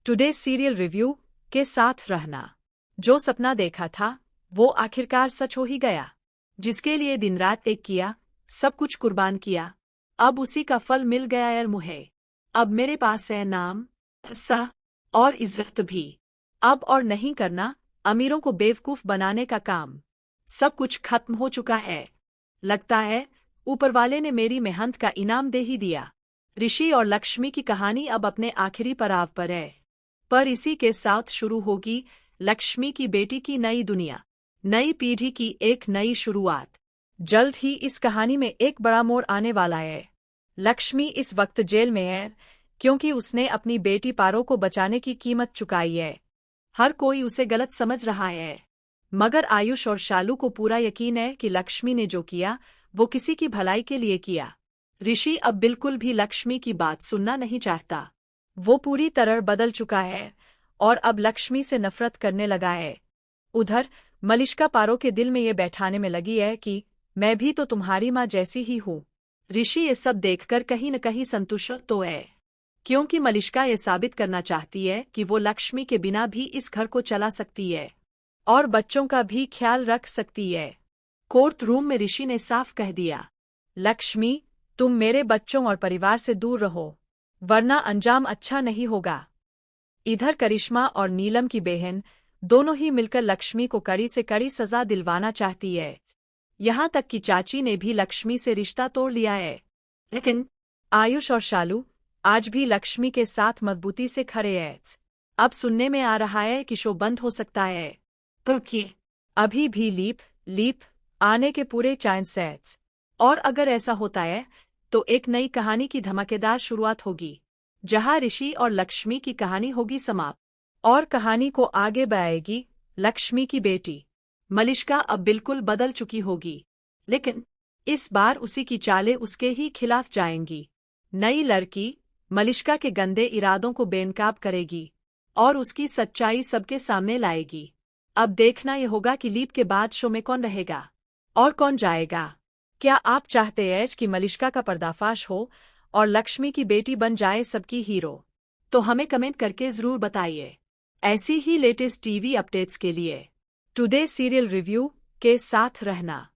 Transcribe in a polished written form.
Today serial review के साथ रहना। जो सपना देखा था वो आखिरकार सच हो ही गया। जिसके लिए दिन रात एक किया, सब कुछ कुर्बान किया, अब उसी का फल मिल गया यार मुझे। अब मेरे पास है नाम, पैसा और इज्जत भी। अब और नहीं करना अमीरों को बेवकूफ बनाने का काम। सब कुछ खत्म हो चुका है। लगता है ऊपर वाले ने मेरी मेहनत का इनाम दे ही दिया। ऋषि और लक्ष्मी की कहानी अब अपने आखिरी पड़ाव पर है। पर इसी के साथ शुरू होगी लक्ष्मी की बेटी की नई दुनिया, नई पीढ़ी की एक नई शुरुआत। जल्द ही इस कहानी में एक बड़ा मोड़ आने वाला है। लक्ष्मी इस वक्त जेल में है क्योंकि उसने अपनी बेटी पारो को बचाने की कीमत चुकाई है। हर कोई उसे गलत समझ रहा है, मगर आयुष और शालू को पूरा यकीन है कि लक्ष्मी ने जो किया वो किसी की भलाई के लिए किया। ऋषि अब बिल्कुल भी लक्ष्मी की बात सुनना नहीं चाहता। वो पूरी तरह बदल चुका है और अब लक्ष्मी से नफरत करने लगा है। उधर मलिष्का पारो के दिल में ये बैठाने में लगी है कि मैं भी तो तुम्हारी माँ जैसी ही हूँ। ऋषि ये सब देखकर कहीं न कहीं संतुष्ट तो है, क्योंकि मलिष्का ये साबित करना चाहती है कि वो लक्ष्मी के बिना भी इस घर को चला सकती है और बच्चों का भी ख्याल रख सकती है। कोर्ट रूम में ऋषि ने साफ कह दिया, लक्ष्मी तुम मेरे बच्चों और परिवार से दूर रहो, वरना अंजाम अच्छा नहीं होगा। इधर करिश्मा और नीलम की बहन दोनों ही मिलकर लक्ष्मी को कड़ी से कड़ी सजा दिलवाना चाहती है। यहाँ तक कि चाची ने भी लक्ष्मी से रिश्ता तोड़ लिया है। लेकिन आयुष और शालू आज भी लक्ष्मी के साथ मजबूती से खड़े हैं। अब सुनने में आ रहा है कि शो बंद हो सकता है, क्योंकि अभी भी लीप आने के पूरे चांस हैं। और अगर ऐसा होता है तो एक नई कहानी की धमाकेदार शुरुआत होगी, जहां ऋषि और लक्ष्मी की कहानी होगी समाप्त और कहानी को आगे बढ़ाएगी लक्ष्मी की बेटी मलिष्का। अब बिल्कुल बदल चुकी होगी, लेकिन इस बार उसी की चालें उसके ही खिलाफ जाएंगी। नई लड़की मलिष्का के गंदे इरादों को बेनकाब करेगी और उसकी सच्चाई सबके सामने लाएगी। अब देखना यह होगा कि लीप के बाद शो में कौन रहेगा और कौन जाएगा। क्या आप चाहते हैं कि मलिष्का का पर्दाफाश हो और लक्ष्मी की बेटी बन जाए सबकी हीरो? तो हमें कमेंट करके जरूर बताइए। ऐसी ही लेटेस्ट टीवी अपडेट्स के लिए टुडे सीरियल रिव्यू के साथ रहना।